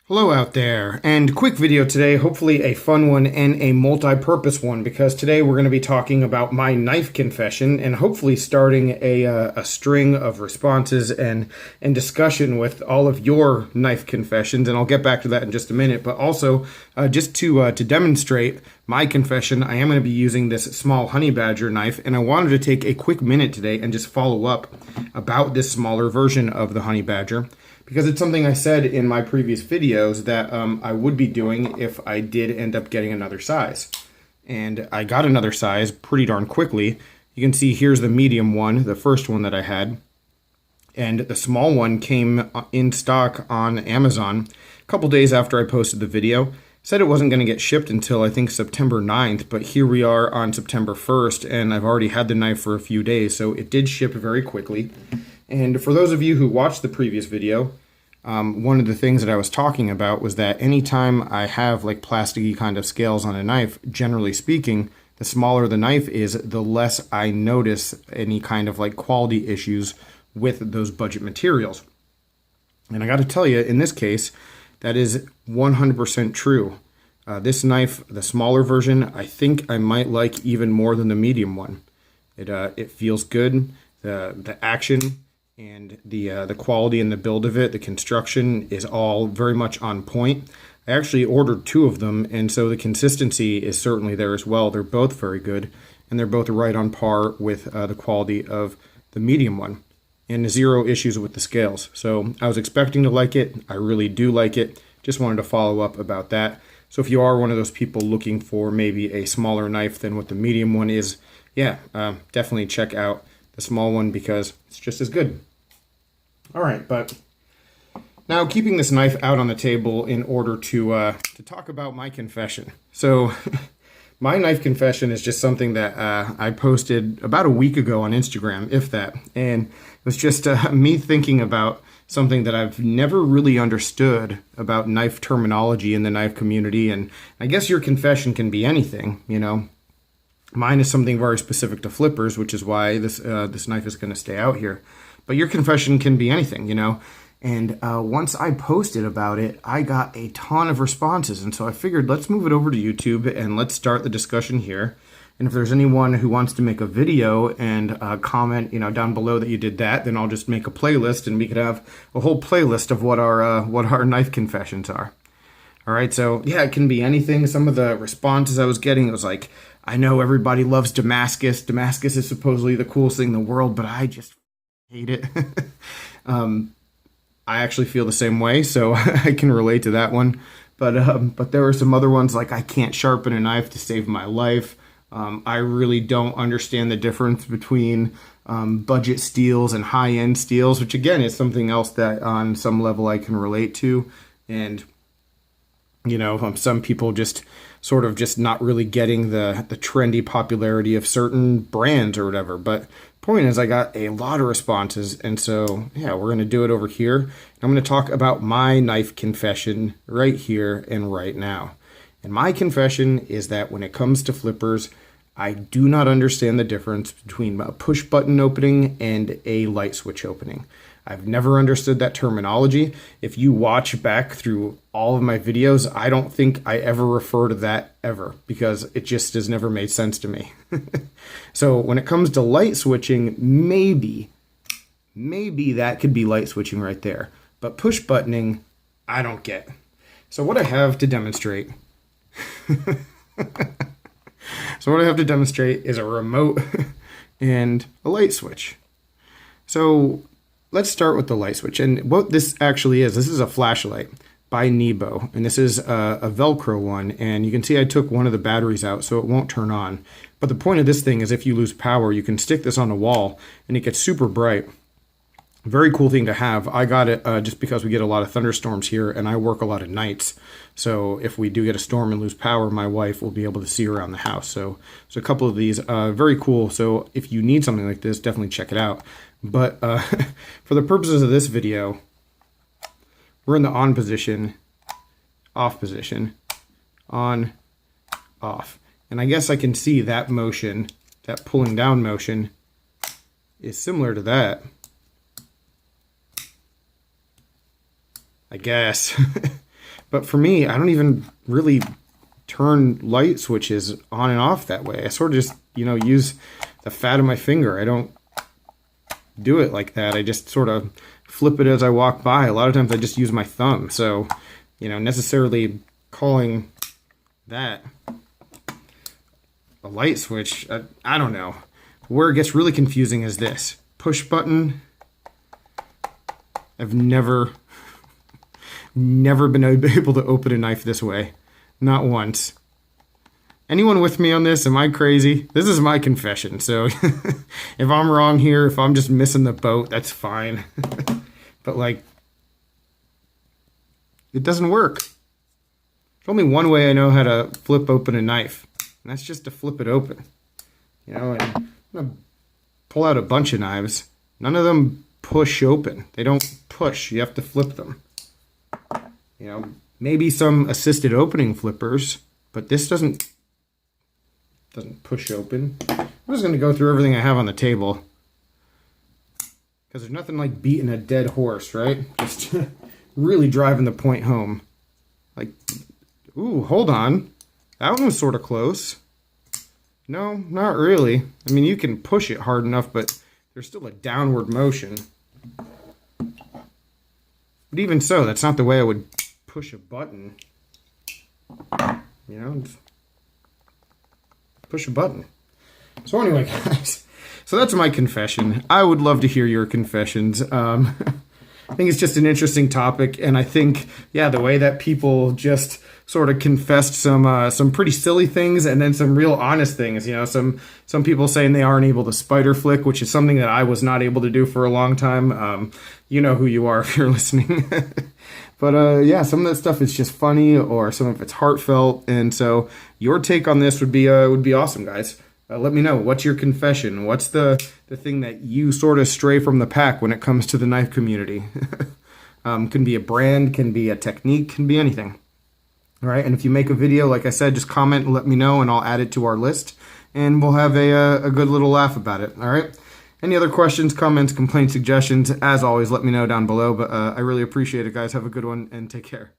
Hello out there, and quick video today, hopefully a fun one and a multi-purpose one, because today we're going to be talking about my knife confession and hopefully starting a string of responses and discussion with all of your knife confessions, and I'll get back to that in just a minute. But also, just to demonstrate my confession, I am going to be using this small honey badger knife, and I wanted to take a quick minute today and just follow up about this smaller version of the honey badger, because it's something I said in my previous videos that I would be doing if I did end up getting another size. And I got another size pretty darn quickly. You can see here's the medium one, the first one that I had. And the small one came in stock on Amazon a couple days after I posted the video. Said it wasn't going to get shipped until I think September 9th, but here we are on September 1st, and I've already had the knife for a few days, so it did ship very quickly. And for those of you who watched the previous video, one of the things that I was talking about was that anytime I have like plasticky kind of scales on a knife, generally speaking, the smaller the knife is, the less I notice any kind of like quality issues with those budget materials. And I got to tell you, in this case, that is 100% true. This knife, the smaller version, I think I might like even more than the medium one. It feels good. The action and the quality and the build of it, the construction is all very much on point. I actually ordered two of them, and so the consistency is certainly there as well. They're both very good, and they're both right on par with the quality of the medium one, and zero issues with the scales. So I was expecting to like it. I really do like it. Just wanted to follow up about that. So if you are one of those people looking for maybe a smaller knife than what the medium one is, yeah, definitely check out the small one because it's just as good. All right, but now keeping this knife out on the table in order to talk about my confession. So my knife confession is just something that I posted about a week ago on Instagram, if that, and it was just me thinking about something that I've never really understood about knife terminology in the knife community, and I guess your confession can be anything, you know. Mine is something very specific to flippers, which is why this knife is going to stay out here. But your confession can be anything, you know. And once I posted about it, I got a ton of responses. And so I figured, let's move it over to YouTube and let's start the discussion here. And if there's anyone who wants to make a video and comment, you know, down below that you did that, then I'll just make a playlist and we could have a whole playlist of what our knife confessions are. All right, so yeah, it can be anything. Some of the responses I was getting, it was like, I know everybody loves Damascus. Damascus is supposedly the coolest thing in the world, but I just hate it. I actually feel the same way, so I can relate to that one. But there were some other ones like I can't sharpen a knife to save my life. I really don't understand the difference between budget steels and high-end steels, which again is something else that on some level I can relate to. And you know, some people just sort of just not really getting the trendy popularity of certain brands or whatever. But point is, I got a lot of responses, and so yeah, we're going to do it over here. I'm going to talk about my knife confession right here and right now. And my confession is that when it comes to flippers, I do not understand the difference between a push button opening and a light switch opening. I've never understood that terminology. If you watch back through all of my videos, I don't think I ever refer to that ever because it just has never made sense to me. So when it comes to light switching, maybe that could be light switching right there. But push buttoning, I don't get. So what I have to demonstrate is a remote and a light switch. So let's start with the light switch. And what this actually is, this is a flashlight by Nebo. And this is a Velcro one. And you can see I took one of the batteries out so it won't turn on. But the point of this thing is if you lose power, you can stick this on a wall and it gets super bright. Very cool thing to have. I got it just because we get a lot of thunderstorms here and I work a lot of nights. So if we do get a storm and lose power, my wife will be able to see around the house. So a couple of these, very cool. So if you need something like this, definitely check it out. But for the purposes of this video, we're in the on position, off position, on, off. And I guess I can see that motion, that pulling down motion is similar to that. I guess. But for me, I don't even really turn light switches on and off that way. I sort of just, use the fat of my finger. I don't do it like that. I just sort of flip it as I walk by. A lot of times I just use my thumb. So, necessarily calling that a light switch, I don't know. Where it gets really confusing is this. Push button. I've never been able to open a knife this way. Not once. Anyone with me on this? Am I crazy? This is my confession. So if I'm wrong here, if I'm just missing the boat, that's fine. But like, it doesn't work. There's only one way I know how to flip open a knife. And that's just to flip it open. And I'm going to pull out a bunch of knives. None of them push open. They don't push. You have to flip them. Maybe some assisted opening flippers, but this doesn't push open. I'm just going to go through everything I have on the table, because there's nothing like beating a dead horse, right? Just really driving the point home. Like, ooh, hold on. That one was sort of close. No, not really. I mean, you can push it hard enough, but there's still a downward motion. But even so, that's not the way I would push a button. Just push a button. So anyway, guys, so that's my confession. I would love to hear your confessions. I think it's just an interesting topic, and I think, the way that people just sort of confessed some pretty silly things, and then some real honest things. Some people saying they aren't able to spider flick, which is something that I was not able to do for a long time. You know who you are if you're listening. But some of that stuff is just funny, or some of it's heartfelt, and so your take on this would be awesome, guys. Let me know. What's your confession? What's the thing that you sort of stray from the pack when it comes to the knife community? Can be a brand, can be a technique, can be anything. All right, and if you make a video, like I said, just comment and let me know, and I'll add it to our list, and we'll have a good little laugh about it. All right? Any other questions, comments, complaints, suggestions, as always, let me know down below. But I really appreciate it, guys. Have a good one, and take care.